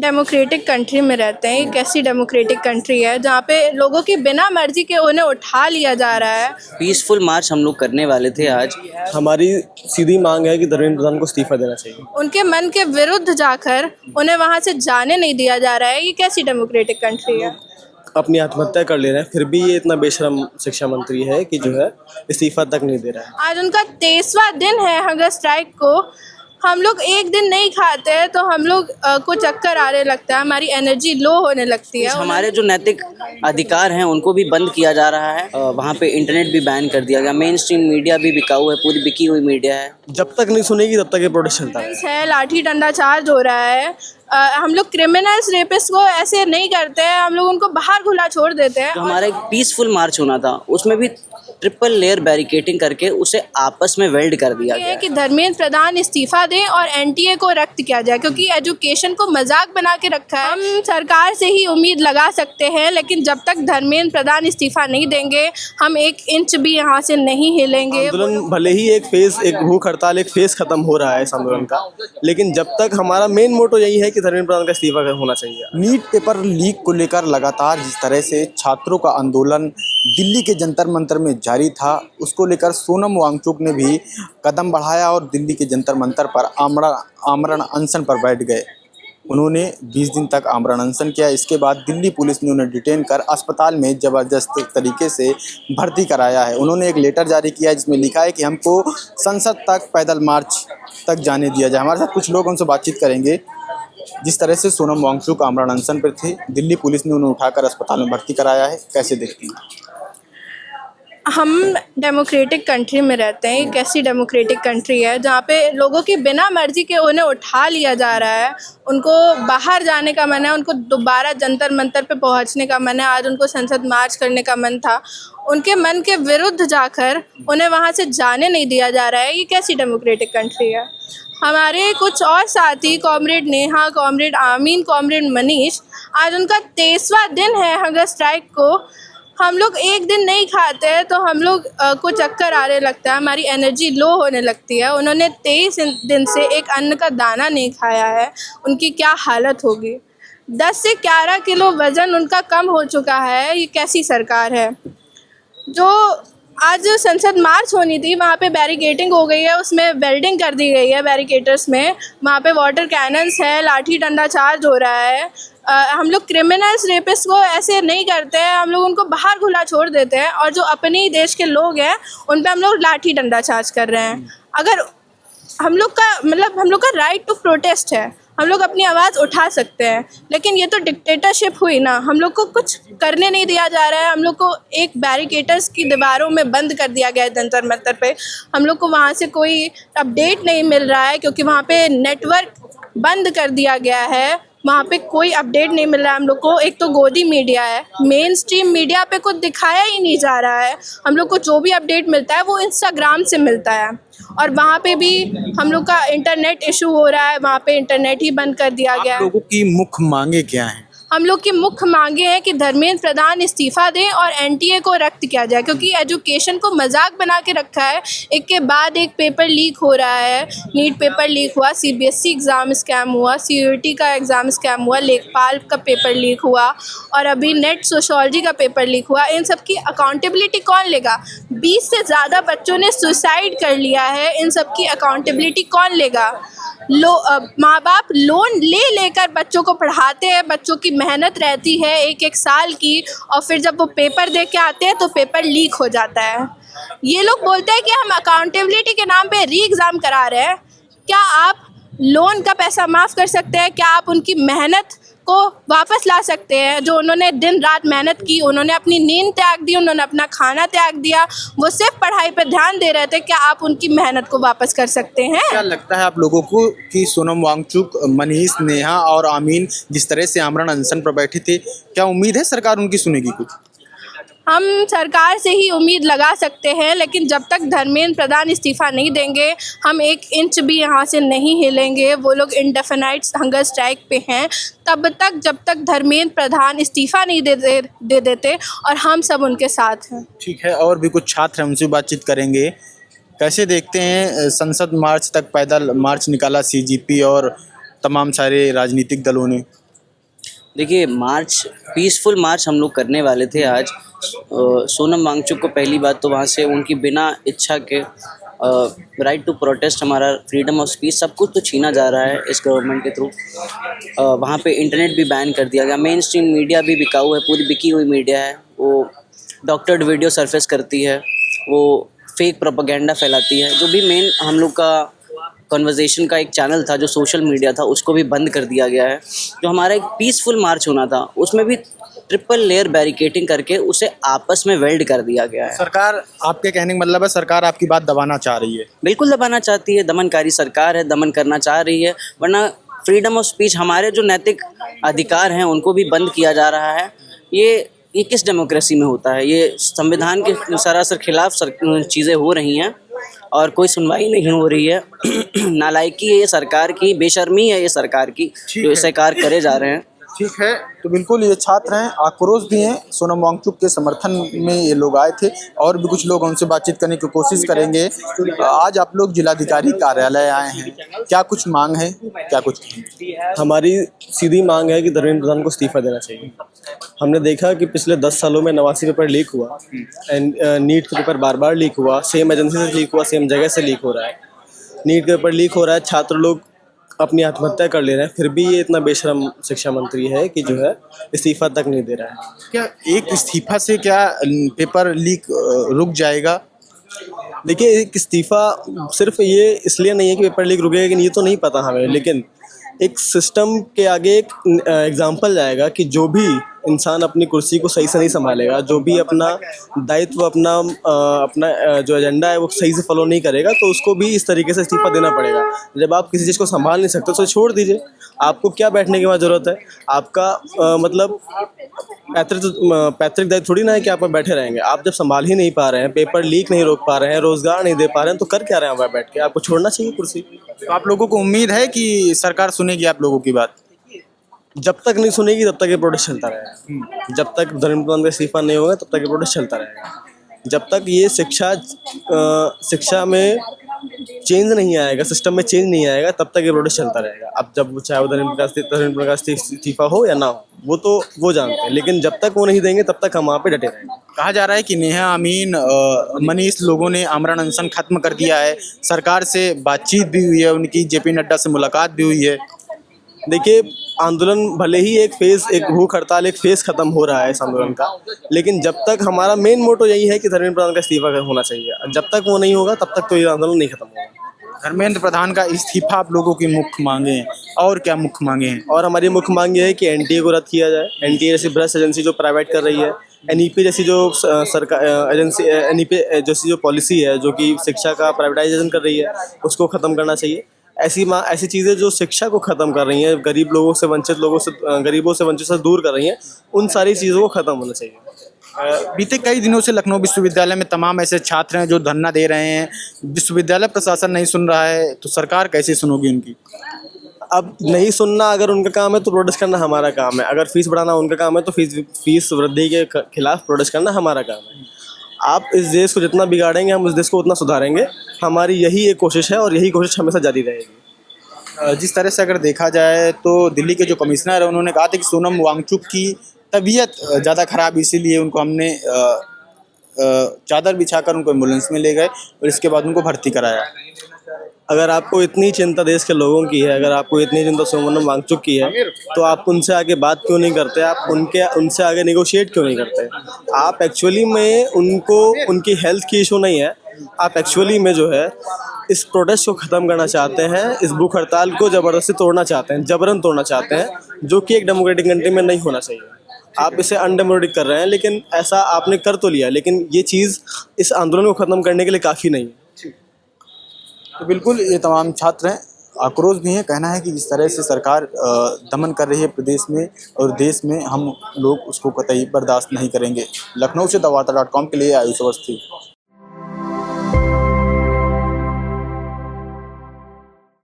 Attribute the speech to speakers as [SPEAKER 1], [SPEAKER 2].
[SPEAKER 1] Democratic country में रहते हैं। एक ऐसी डेमोक्रेटिक कंट्री है जहाँ पे लोगों की बिना मर्जी के उन्हें उठा लिया जा रहा है।
[SPEAKER 2] पीसफुल मार्च हम लोग करने वाले थे आज।
[SPEAKER 3] हमारी सीधी मांग है कि धर्मेंद्र प्रधान को इस्तीफा देना चाहिए।
[SPEAKER 1] उनके मन के विरुद्ध जाकर उन्हें वहाँ से जाने नहीं दिया जा रहा है। ये कैसी डेमोक्रेटिक कंट्री है?
[SPEAKER 3] अपनी आत्महत्या कर ले रहे हैं, फिर भी ये इतना बेशर्म शिक्षा मंत्री है कि जो है इस्तीफा तक नहीं दे रहा है।
[SPEAKER 1] आज उनका 23वां दिन है हंगर स्ट्राइक को। हम लोग एक दिन नहीं खाते हैं तो हम लोग को चक्कर आने लगता है, हमारी एनर्जी लो होने लगती है।
[SPEAKER 2] हमारे जो नैतिक अधिकार हैं उनको भी बंद किया जा रहा है। वहाँ पे इंटरनेट भी बैन कर दिया गया। मेन स्ट्रीम मीडिया भी बिकाऊ है, पूरी बिकी हुई मीडिया है।
[SPEAKER 3] जब तक नहीं सुनेगी तब तक ये प्रोटेस्ट चलता है।
[SPEAKER 1] लाठी डंडा चार्ज हो रहा है। हम लोग क्रिमिनल्स रेपिस्ट को ऐसे नहीं करते हैं, हम लोग उनको बाहर खुला छोड़ देते हैं।
[SPEAKER 2] तो हमारा एक पीसफुल मार्च होना था, उसमें भी ट्रिपल लेयर बैरिकेटिंग करके उसे आपस में वेल्ड कर दिया गया है
[SPEAKER 1] कि धर्मेंद्र प्रधान इस्तीफा दें और एनटीए को रद्द किया जाए, क्योंकि एजुकेशन को मजाक बना के रखा है। हम सरकार से ही उम्मीद लगा सकते हैं, लेकिन जब तक धर्मेंद्र प्रधान इस्तीफा नहीं देंगे हम 1 इंच भी यहाँ से नहीं हिलेंगे।
[SPEAKER 3] आंदोलन भले ही एक भूख हड़ताल एक फेज खत्म हो रहा है इस आंदोलन का, लेकिन जब तक हमारा मेन मोटो यही है कि धर्मेंद्र प्रधान का इस्तीफा होना चाहिए।
[SPEAKER 4] नीट पेपर लीक को लेकर लगातार जिस तरह से छात्रों का आंदोलन दिल्ली के जंतर मंतर में जारी था, उसको लेकर सोनम वांगचुक ने भी कदम बढ़ाया और दिल्ली के जंतर मंतर पर आमरण अनशन पर बैठ गए। उन्होंने 20 दिन तक आमरण अनशन किया। इसके बाद दिल्ली पुलिस ने उन्हें डिटेन कर अस्पताल में ज़बरदस्त तरीके से भर्ती कराया है। उन्होंने एक लेटर जारी किया है जिसमें लिखा है कि हमको संसद तक पैदल मार्च तक जाने दिया जाए। हमारे साथ कुछ लोग उनसे बातचीत करेंगे। जिस तरह से सोनम वांगचुक आमरण अनशन पर थे, दिल्ली पुलिस ने उन्हें उठाकर अस्पताल में भर्ती कराया है, कैसे देखती हैं?
[SPEAKER 1] हम डेमोक्रेटिक कंट्री में रहते हैं। एक ऐसी डेमोक्रेटिक कंट्री है जहाँ पे लोगों की बिना मर्जी के उन्हें उठा लिया जा रहा है। उनको बाहर जाने का मन है, उनको दोबारा जंतर मंतर पे पहुँचने का मन है। आज उनको संसद मार्च करने का मन था, उनके मन के विरुद्ध जाकर उन्हें वहाँ से जाने नहीं दिया जा रहा है। ये कैसी डेमोक्रेटिक कंट्री है? हमारे कुछ और साथी कॉमरेड नेहा, कॉमरेड आमीन, कॉमरेड मनीष, आज उनका 23वां दिन है हंगर स्ट्राइक को। हम लोग एक दिन नहीं खाते हैं तो हम लोग को चक्कर आने लगता है, हमारी एनर्जी लो होने लगती है। उन्होंने 23 दिन से एक अन्न का दाना नहीं खाया है, उनकी क्या हालत होगी। 10 से 11 किलो वज़न उनका कम हो चुका है। ये कैसी सरकार है? जो आज संसद मार्च होनी थी वहाँ पे बैरिकेडिंग हो गई है, उसमें वेल्डिंग कर दी गई है बैरिकेडर्स में। वहाँ पे वाटर कैनन्स है, लाठी डंडा चार्ज हो रहा है। हम लोग क्रिमिनल्स रेपिस्ट को ऐसे नहीं करते हैं, हम लोग उनको बाहर खुला छोड़ देते हैं। और जो अपने ही देश के लोग हैं उन पे हम लोग लाठी डंडा चार्ज कर रहे हैं। अगर हम लोग का राइट टू प्रोटेस्ट है, हम लोग अपनी आवाज़ उठा सकते हैं, लेकिन ये तो डिक्टेटरशिप हुई ना। हम लोग को कुछ करने नहीं दिया जा रहा है। हम लोग को एक बैरिकेड्स की दीवारों में बंद कर दिया गया है जंतर मंतर पे। हम लोग को वहाँ से कोई अपडेट नहीं मिल रहा है, क्योंकि वहाँ पे नेटवर्क बंद कर दिया गया है। वहाँ पे कोई अपडेट नहीं मिल रहा है हम लोग को। एक तो गोदी मीडिया है, मेन स्ट्रीम मीडिया पे कुछ दिखाया ही नहीं जा रहा है। हम लोग को जो भी अपडेट मिलता है वो इंस्टाग्राम से मिलता है, और वहाँ पे भी हम लोग का इंटरनेट इशू हो रहा है। वहाँ पे इंटरनेट ही बंद कर दिया गया है।
[SPEAKER 4] लोगों की मुख्य मांगे क्या हैं?
[SPEAKER 1] हम लोग की मुख्य मांगे हैं कि धर्मेंद्र प्रधान इस्तीफा दें और एनटीए को रद्द किया जाए, क्योंकि एजुकेशन को मजाक बना के रखा है। एक के बाद एक पेपर लीक हो रहा है। नीट पेपर लीक हुआ, सीबीएसई एग्ज़ाम स्कैम हुआ, सीयूईटी का एग्ज़ाम स्कैम हुआ, लेखपाल का पेपर लीक हुआ, और अभी नेट सोशोलॉजी का पेपर लीक हुआ। इन सब की अकाउंटेबिलिटी कौन लेगा? 20 से ज़्यादा बच्चों ने सुसाइड कर लिया है, इन सब की अकाउंटेबिलिटी कौन लेगा? माँ बाप लोन लेकर बच्चों को पढ़ाते हैं, बच्चों की मेहनत रहती है 1-1 साल की, और फिर जब वो पेपर दे के आते हैं तो पेपर लीक हो जाता है। ये लोग बोलते हैं कि हम अकाउंटेबिलिटी के नाम पे री एग्ज़ाम करा रहे हैं। क्या आप लोन का पैसा माफ़ कर सकते हैं? क्या आप उनकी मेहनत को वापस ला सकते हैं? जो उन्होंने दिन रात मेहनत की, उन्होंने अपनी नींद त्याग दी, उन्होंने अपना खाना त्याग दिया, वो सिर्फ पढ़ाई पर ध्यान दे रहे थे। क्या आप उनकी मेहनत को वापस कर सकते हैं?
[SPEAKER 4] क्या लगता है आप लोगों को कि सोनम वांगचुक, मनीष, नेहा और आमीन जिस तरह से आमरण अनशन पर बैठे थे, क्या उम्मीद है सरकार उनकी सुनेगी कुछ?
[SPEAKER 1] हम सरकार से ही उम्मीद लगा सकते हैं, लेकिन जब तक धर्मेंद्र प्रधान इस्तीफ़ा नहीं देंगे हम 1 इंच भी यहाँ से नहीं हिलेंगे। वो लोग इंडेफिनाइट हंगर स्ट्राइक पे हैं तब तक, जब तक धर्मेंद्र प्रधान इस्तीफ़ा नहीं दे देते, और हम सब उनके साथ हैं।
[SPEAKER 4] ठीक है, और भी कुछ छात्र हैं, उनसे बातचीत करेंगे। कैसे देखते हैं संसद मार्च तक पैदल मार्च निकाला सीजीपी और तमाम सारे राजनीतिक दलों ने?
[SPEAKER 2] देखिए मार्च, पीसफुल मार्च हम लोग करने वाले थे आज। सोनम वांगचुक को पहली बात तो वहाँ से उनकी बिना इच्छा के राइट टू प्रोटेस्ट, हमारा फ्रीडम ऑफ स्पीच, सब कुछ तो छीना जा रहा है इस गवर्नमेंट के थ्रू। वहाँ पे इंटरनेट भी बैन कर दिया गया, मेन स्ट्रीम मीडिया भी बिकाऊ है, पूरी बिकी हुई मीडिया है। वो डॉक्टर्ड वीडियो सरफेस करती है, वो फेक प्रोपेगेंडा फैलाती है। जो भी मेन हम लोग का कन्वर्सेशन का एक चैनल था जो सोशल मीडिया था, उसको भी बंद कर दिया गया है। जो हमारा एक पीसफुल मार्च होना था, उसमें भी ट्रिपल लेयर बैरिकेटिंग करके उसे आपस में वेल्ड कर दिया गया है।
[SPEAKER 4] सरकार, आपके कहने का मतलब है सरकार आपकी बात दबाना चाह रही है?
[SPEAKER 2] बिल्कुल दबाना चाहती है, दमनकारी सरकार है, दमन करना चाह रही है। वरना फ्रीडम ऑफ स्पीच, हमारे जो नैतिक अधिकार हैं उनको भी बंद किया जा रहा है। ये किस डेमोक्रेसी में होता है? ये संविधान के सरासर खिलाफ चीज़ें हो रही हैं और कोई सुनवाई नहीं हो रही है। नालायकी है ये सरकार की, बेशर्मी है ये सरकार की, जो ऐसे कार्य करे जा रहे हैं।
[SPEAKER 4] ठीक है, तो बिल्कुल ये छात्र हैं, आक्रोश भी हैं। सोनम वांगचुक के समर्थन में ये लोग आए थे और भी कुछ लोग उनसे बातचीत करने की कोशिश करेंगे। आज आप लोग जिलाधिकारी कार्यालय आए हैं, क्या कुछ मांग है, क्या कुछ?
[SPEAKER 3] हमारी सीधी मांग है कि धर्मेंद्र प्रधान को इस्तीफा देना चाहिए। हमने देखा कि पिछले 10 सालों में 89 पेपर लीक हुआ एंड नीट का पेपर बार बार लीक हुआ, सेम एजेंसी से लीक हुआ, सेम जगह से लीक हो रहा है। नीट का पेपर लीक हो रहा है, छात्र लोग अपनी आत्महत्या कर ले रहे हैं, फिर भी ये इतना बेशरम शिक्षा मंत्री है कि जो है इस्तीफा तक नहीं दे रहा है।
[SPEAKER 4] क्या एक इस्तीफा से क्या पेपर लीक रुक जाएगा?
[SPEAKER 3] देखिए, एक इस्तीफा सिर्फ ये इसलिए नहीं है कि पेपर लीक रुकेगा कि नहीं, ये तो नहीं पता हमें, लेकिन एक सिस्टम के आगे एक एग्जाम्पल जाएगा कि जो भी इंसान अपनी कुर्सी को सही से नहीं संभालेगा, जो भी अपना दायित्व, अपना जो एजेंडा है वो सही से फॉलो नहीं करेगा, तो उसको भी इस तरीके से इस्तीफा देना पड़ेगा। जब आप किसी चीज़ को संभाल नहीं सकते तो छोड़ दीजिए। आपको क्या बैठने की वहाँ ज़रूरत है? आपका मतलब पैतृक दायित्व थोड़ी ना है कि आप बैठे रहेंगे। आप जब संभाल ही नहीं पा रहे हैं, पेपर लीक नहीं रोक पा रहे हैं, रोजगार नहीं दे पा रहे हैं, तो कर क्या रहे हैं वहाँ बैठ के? आपको छोड़ना चाहिए कुर्सी।
[SPEAKER 4] तो आप लोगों को उम्मीद है कि सरकार सुनेगी आप लोगों की बात?
[SPEAKER 3] जब तक नहीं सुनेगी तब तक ये प्रोटेस्ट चलता रहेगा। जब तक धर्मेंद्र प्रधान का इस्तीफा नहीं होगा तब तक ये प्रोटेस्ट चलता रहेगा। जब तक ये शिक्षा में चेंज नहीं आएगा, सिस्टम में चेंज नहीं आएगा, तब तक ये प्रोटेस्ट चलता रहेगा। अब जब चाहे वो धर्मेंद्र प्रधान का इस्तीफा हो या ना हो, वो तो वो जानते हैं, लेकिन जब तक वो नहीं देंगे तब तक हम वहाँ पे डटे रहेंगे।
[SPEAKER 4] कहा जा रहा है कि नेहा अमीन, मनीष लोगों ने आमरण अनशन खत्म कर दिया है, सरकार से बातचीत भी हुई है उनकी, जेपी नड्डा से मुलाकात भी हुई है।
[SPEAKER 3] देखिए, आंदोलन भले ही एक भूख हड़ताल एक फेज खत्म हो रहा है इस आंदोलन का, लेकिन जब तक हमारा मेन मोटो यही है कि धर्मेंद्र प्रधान का इस्तीफा होना चाहिए। जब तक वो नहीं होगा तब तक तो ये आंदोलन नहीं खत्म होगा।
[SPEAKER 4] धर्मेंद्र प्रधान का इस्तीफा आप लोगों की मुख्य मांगे हैं, और क्या मुख्य मांगे हैं?
[SPEAKER 3] और हमारी मुख्य मांग ये है कि एनटीए को रद्द किया जाए। एनटीए जैसी भ्रष्ट एजेंसी जो प्राइवेट कर रही है, एनईपी जैसी जो सरकार एजेंसी, एनईपी जैसी जो पॉलिसी है जो कि शिक्षा का प्राइवेटाइजेशन कर रही है, उसको ख़त्म करना चाहिए। ऐसी चीज़ें जो शिक्षा को ख़त्म कर रही हैं, गरीबों से वंचित से दूर कर रही हैं, उन सारी चीज़ों को ख़त्म होना चाहिए।
[SPEAKER 4] बीते कई दिनों से लखनऊ विश्वविद्यालय में तमाम ऐसे छात्र हैं जो धरना दे रहे हैं, विश्वविद्यालय प्रशासन नहीं सुन रहा है, तो सरकार कैसे सुनोगी उनकी?
[SPEAKER 3] अब नहीं सुनना अगर उनका काम है तो प्रोटेस्ट करना हमारा काम है। अगर फीस बढ़ाना उनका काम है तो फीस वृद्धि के खिलाफ प्रोटेस्ट करना हमारा काम है। आप इस देश को जितना बिगाड़ेंगे, हम इस देश को उतना सुधारेंगे। हमारी यही एक कोशिश है और यही कोशिश हमेशा जारी रहेगी।
[SPEAKER 4] जिस तरह से अगर देखा जाए तो दिल्ली के जो कमिश्नर है उन्होंने कहा था कि सोनम वांगचुक की तबीयत ज़्यादा खराब, इसीलिए उनको हमने चादर बिछाकर उनको एम्बुलेंस में ले गए और इसके बाद उनको भर्ती कराया।
[SPEAKER 3] अगर आपको इतनी चिंता देश के लोगों की है, अगर आपको इतनी चिंता सोनम वांगचुक की है, तो आप उनसे आगे बात क्यों नहीं करते? आप उनसे आगे निगोशिएट क्यों नहीं करते? आप एक्चुअली में उनकी हेल्थ की इशू नहीं है, आप एक्चुअली में जो है इस प्रोटेस्ट को ख़त्म करना चाहते हैं, इस भूख हड़ताल को ज़बरदस्ती तोड़ना चाहते हैं, जबरन तोड़ना चाहते हैं, जो कि एक डेमोक्रेटिक कंट्री में नहीं होना चाहिए। आप इसे अनडेमोक्रेटिक कर रहे हैं, लेकिन ऐसा आपने कर तो लिया, लेकिन ये चीज़ इस आंदोलन को ख़त्म करने के लिए काफ़ी नहीं है।
[SPEAKER 4] तो बिल्कुल ये तमाम छात्र हैं, आक्रोश भी हैं। कहना है कि जिस तरह से सरकार दमन कर रही है प्रदेश में और देश में, हम लोग उसको कतई बर्दाश्त नहीं करेंगे। लखनऊ से द वार्ता.com के लिए आयुष अवस्थी।